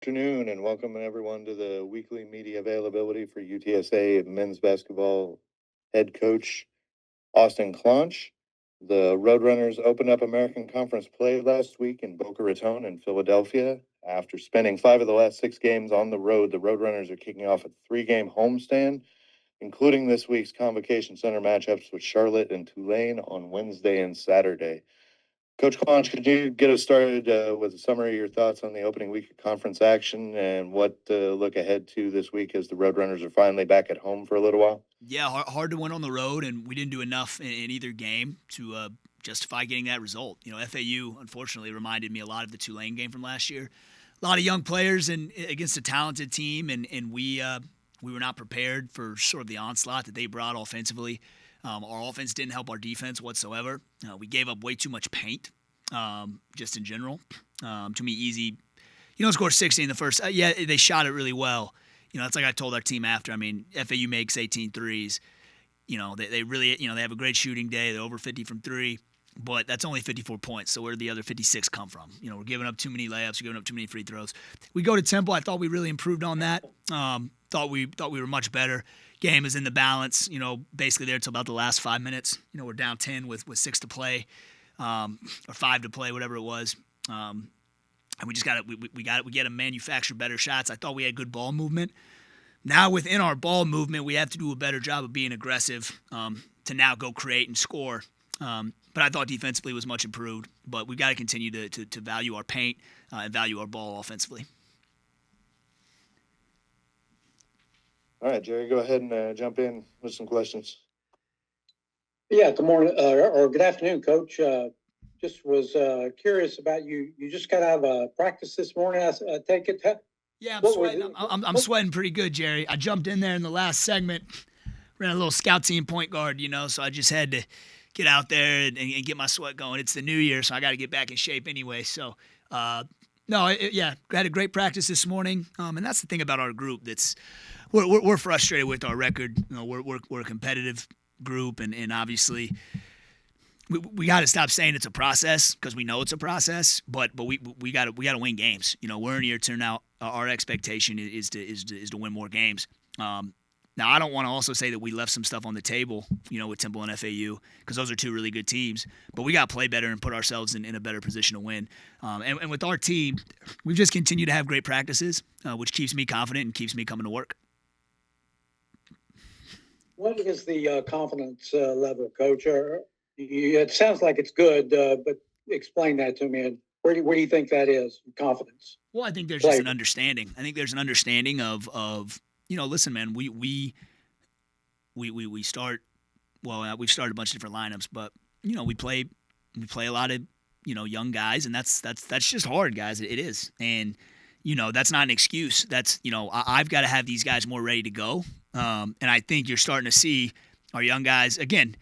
Afternoon and welcome everyone to the weekly media availability for UTSA men's basketball head coach Austin Claunch. The Roadrunners opened up American Conference play last week in Boca Raton in Philadelphia. After spending 5 of the last 6 games on the road, the Roadrunners are kicking off a 3-game homestand, including this week's Convocation Center matchups with Charlotte and Tulane on Wednesday and Saturday. Coach Claunch, could you get us started with a summary of your thoughts on the opening week of conference action and what to look ahead to this week as the Roadrunners are finally back at home for a little while? Yeah, hard to win on the road, and we didn't do enough in either game to justify getting that result. FAU, unfortunately, reminded me a lot of the Tulane game from last year. A lot of young players and against a talented team, and we were not prepared for sort of the onslaught that they brought offensively. Our offense didn't help our defense whatsoever. We gave up way too much paint, just in general. Too many easy. Score 60 in the first. Yeah, they shot it really well. That's like I told our team after. I mean, FAU makes 18 threes. They really, they have a great shooting day. They're over 50 from three, but that's only 54 points. So where did the other 56 come from? We're giving up too many layups. We're giving up too many free throws. We go to Temple. I thought we really improved on that. Thought we were much better. Game is in the balance, basically there until about the last 5 minutes. We're down 10 with 6 to play, or 5 to play, whatever it was. And we just got to manufacture better shots. I thought we had good ball movement. Now within our ball movement, we have to do a better job of being aggressive to now go create and score. But I thought defensively was much improved. But we've got to continue to value our paint and value our ball offensively. All right, Jerry, go ahead and jump in with some questions. Yeah, good morning or good afternoon, Coach. Just was curious about you. You just got out of practice this morning. I take it. Yeah, I'm sweating. I'm sweating pretty good, Jerry. I jumped in there in the last segment, ran a little scout team point guard, so I just had to get out there and get my sweat going. It's the new year, so I got to get back in shape anyway. So, had a great practice this morning, and that's the thing about our group that's. We're frustrated with our record. We're a competitive group, and obviously we got to stop saying it's a process because we know it's a process. But we got to win games. We're in year two now. Our expectation is to win more games. Now I don't want to also say that we left some stuff on the table. With Temple and FAU because those are two really good teams. But we got to play better and put ourselves in a better position to win. And with our team, we've just continued to have great practices, which keeps me confident and keeps me coming to work. What is the confidence level, Coach? It sounds like it's good, but explain that to me. And where do you think that is, confidence? Well, I think there's just an understanding. I think there's an understanding of listen, man, we start. Well, we've started a bunch of different lineups, but we play a lot of young guys, and that's just hard, guys. It is, and that's not an excuse. That's I've got to have these guys more ready to go. And I think you're starting to see our young guys, again,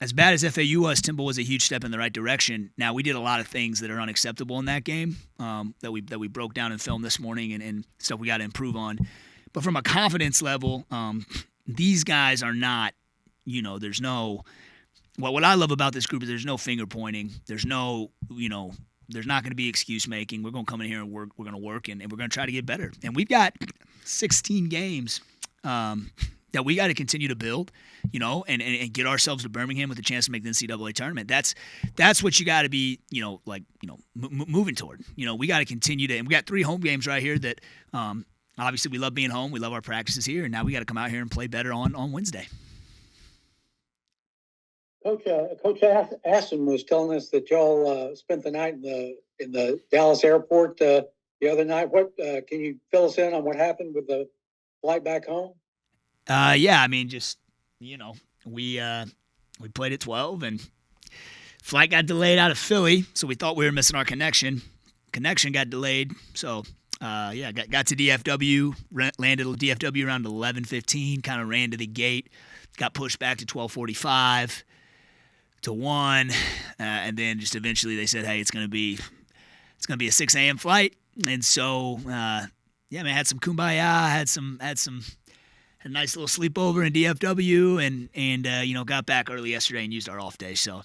as bad as FAU was, Temple was a huge step in the right direction. Now, we did a lot of things that are unacceptable in that game that we broke down in film this morning and stuff we got to improve on. But from a confidence level, these guys are not, there's no – what I love about this group is there's no finger pointing. There's no, there's not going to be excuse making. We're going to come in here and work. We're going to work, and we're going to try to get better. And we've got 16 games that we got to continue to build, and get ourselves to Birmingham with a chance to make the NCAA tournament. That's what you got to be, moving toward. We got to continue to, and we got 3 home games right here that obviously we love being home. We love our practices here, and now we got to come out here and play better on Wednesday. Coach Aston was telling us that y'all spent the night in the Dallas airport the other night. What can you fill us in on what happened with the flight back home? Yeah, I mean, just we played at 12, and flight got delayed out of Philly, so we thought we were missing our connection. Connection got delayed, so got to DFW, landed at DFW around 11:15, kind of ran to the gate, got pushed back to 12:45 to 1, and then just eventually they said, hey, it's gonna be a 6 a.m. flight, and so had some kumbaya, had a nice little sleepover in DFW, and got back early yesterday and used our off day. So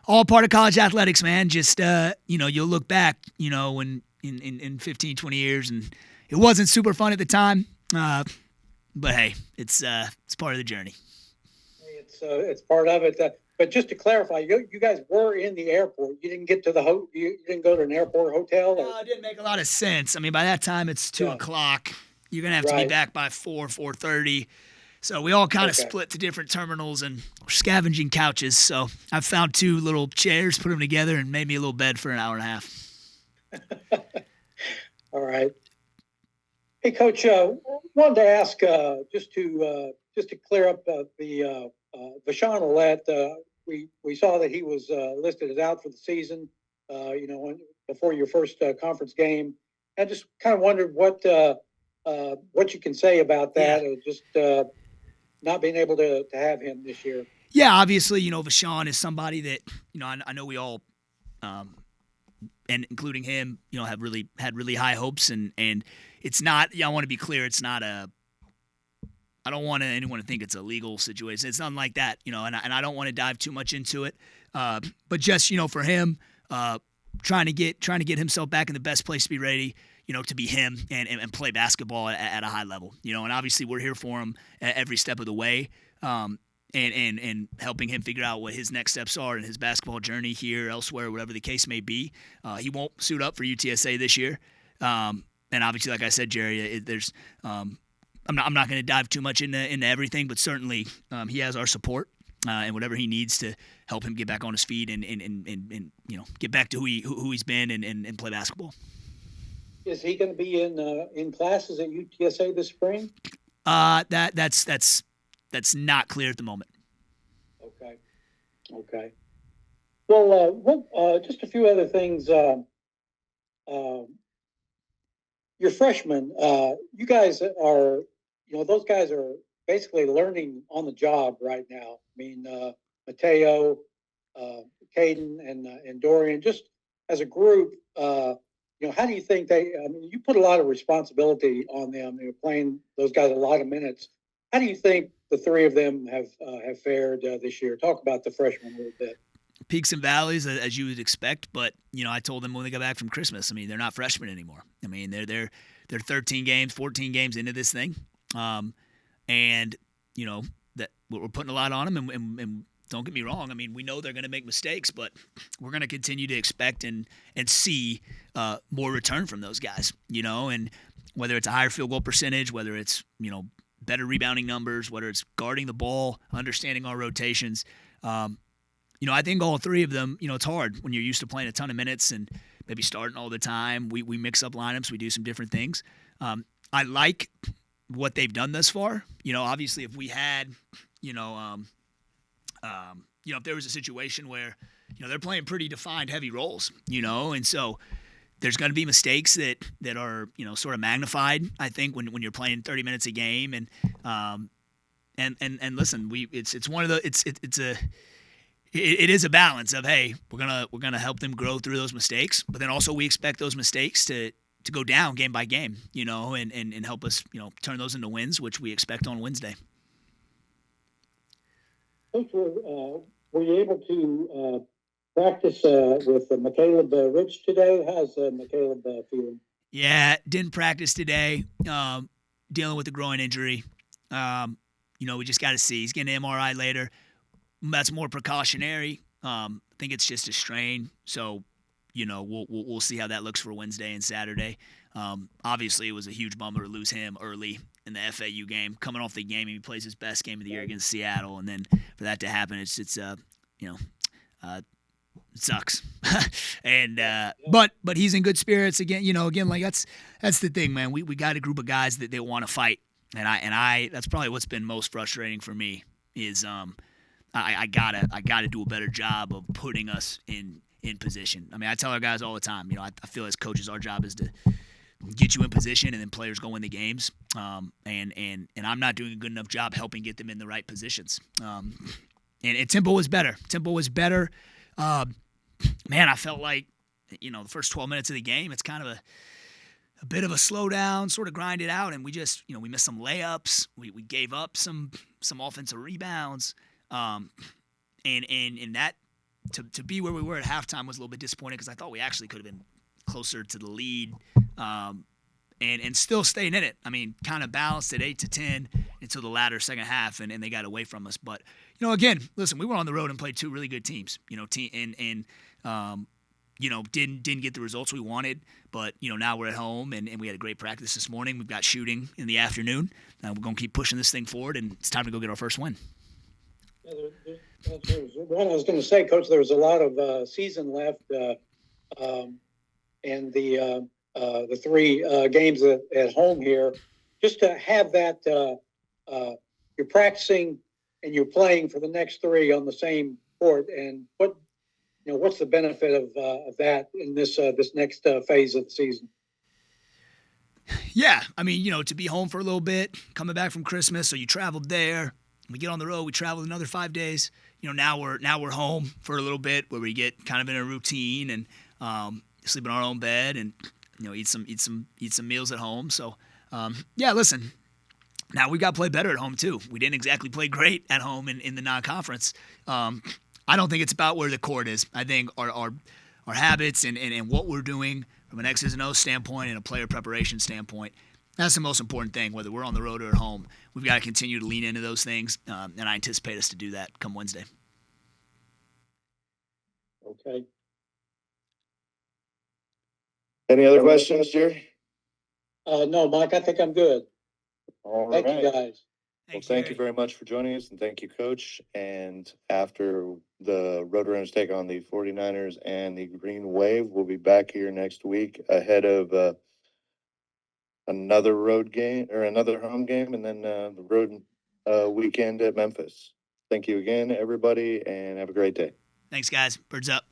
all part of college athletics, man. Just you'll look back, when in 15, 20 years, and it wasn't super fun at the time. But hey, it's part of the journey. It's part of it. But just to clarify, you guys were in the airport. You didn't get to you didn't go to an airport hotel? Or? No, it didn't make a lot of sense. I mean, by that time it's 2 o'clock. You're gonna have to be back by 4:30. So we all kind of split to different terminals and we're scavenging couches. So I found 2 little chairs, put them together, and made me a little bed for an hour and a half. All right. Hey, Coach, wanted to ask just to clear up the Vashawn Ouellette. We saw that he was listed as out for the season. Before your first conference game, I just kind of wondered what you can say about that, or just not being able to have him this year. Yeah, obviously, Vashawn is somebody that I know we all, and including him, have had really high hopes, and it's not. I want to be clear, it's not a. I don't want anyone to think it's a legal situation. It's nothing like that, and I don't want to dive too much into it. But just for him, trying to get himself back in the best place to be ready, to be him and play basketball at a high level, and obviously we're here for him at every step of the way, and helping him figure out what his next steps are in his basketball journey here, elsewhere, whatever the case may be. He won't suit up for UTSA this year, and obviously, like I said, Jerry, there's. I'm not going to dive too much into everything, but certainly he has our support and whatever he needs to help him get back on his feet and get back to who he's been and play basketball. Is he going to be in classes at UTSA this spring? That's not clear at the moment. Okay. Well, just a few other things. Your freshmen, you guys are. Those guys are basically learning on the job right now. I mean, Mateo, Caden, and Dorian, just as a group, how do you think you put a lot of responsibility on them. They're playing those guys a lot of minutes. How do you think the 3 of them have fared this year? Talk about the freshmen a little bit. Peaks and valleys, as you would expect, but I told them when they got back from Christmas, I mean, they're not freshmen anymore. I mean, they're 13 games, 14 games into this thing. And that we're putting a lot on them, and don't get me wrong. I mean, we know they're going to make mistakes, but we're going to continue to expect and see more return from those guys. And whether it's a higher field goal percentage, whether it's better rebounding numbers, whether it's guarding the ball, understanding our rotations. I think all 3 of them. It's hard when you're used to playing a ton of minutes and maybe starting all the time. We mix up lineups, we do some different things. I like what they've done thus far. Obviously, if we had, if there was a situation where, they're playing pretty defined heavy roles, and so there's going to be mistakes that are, sort of magnified, I think, when you're playing 30 minutes a game. And listen, it's one of the, it is a balance of, hey, we're gonna help them grow through those mistakes, but then also we expect those mistakes to go down game by game, and help us, turn those into wins, which we expect on Wednesday. Coach, were you able to practice with Caleb Rich today? How's Caleb feeling? Yeah, didn't practice today. Dealing with a groin injury. We just got to see. He's getting an MRI later. That's more precautionary. I think it's just a strain. So, we'll see how that looks for Wednesday and Saturday. Obviously, it was a huge bummer to lose him early in the FAU game. Coming off the game, he plays his best game of the year against Seattle, and then for that to happen, it sucks. And but he's in good spirits again. Like that's the thing, man. We got a group of guys that they want to fight, and I that's probably what's been most frustrating for me is I gotta do a better job of putting us in position. I mean, I tell our guys all the time, I feel as coaches, our job is to get you in position, and then players go win the games. And I'm not doing a good enough job helping get them in the right positions. And tempo was better. Man, I felt like, the first 12 minutes of the game, it's kind of a bit of a slowdown, sort of grind it out, and we just, we missed some layups. We gave up some offensive rebounds. And that to be where we were at halftime was a little bit disappointing because I thought we actually could have been closer to the lead, and still staying in it. I mean, kind of balanced at 8-10 until the latter second half, and they got away from us. But again, listen, we were on the road and played two really good teams. Didn't get the results we wanted, but now we're at home and we had a great practice this morning. We've got shooting in the afternoon. We're going to keep pushing this thing forward, and it's time to go get our first win. What I was going to say, Coach, there was a lot of season left, and the three games at home here. Just to have that, you're practicing and you're playing for the next three on the same court, and what's the benefit of that in this next phase of the season? Yeah, I mean, to be home for a little bit, coming back from Christmas, so you traveled there. We get on the road, we travel another 5 days. Now we're home for a little bit where we get kind of in a routine and sleep in our own bed and eat some meals at home. So listen. Now we got to play better at home too. We didn't exactly play great at home in the non-conference. I don't think it's about where the court is. I think our habits and what we're doing from an X's and O's standpoint and a player preparation standpoint, that's the most important thing, whether we're on the road or at home. We've got to continue to lean into those things, and I anticipate us to do that come Wednesday. Okay. Any other questions, Jerry? No, Mike, I think I'm good. All Thank right. you, guys. Well, thank you very much for joining us, and thank you, Coach. And after the Roadrunners take on the 49ers and the Green Wave, we'll be back here next week ahead of another road game or another home game, and then the road weekend at Memphis. Thank you again, everybody, and have a great day. Thanks, guys. Birds up.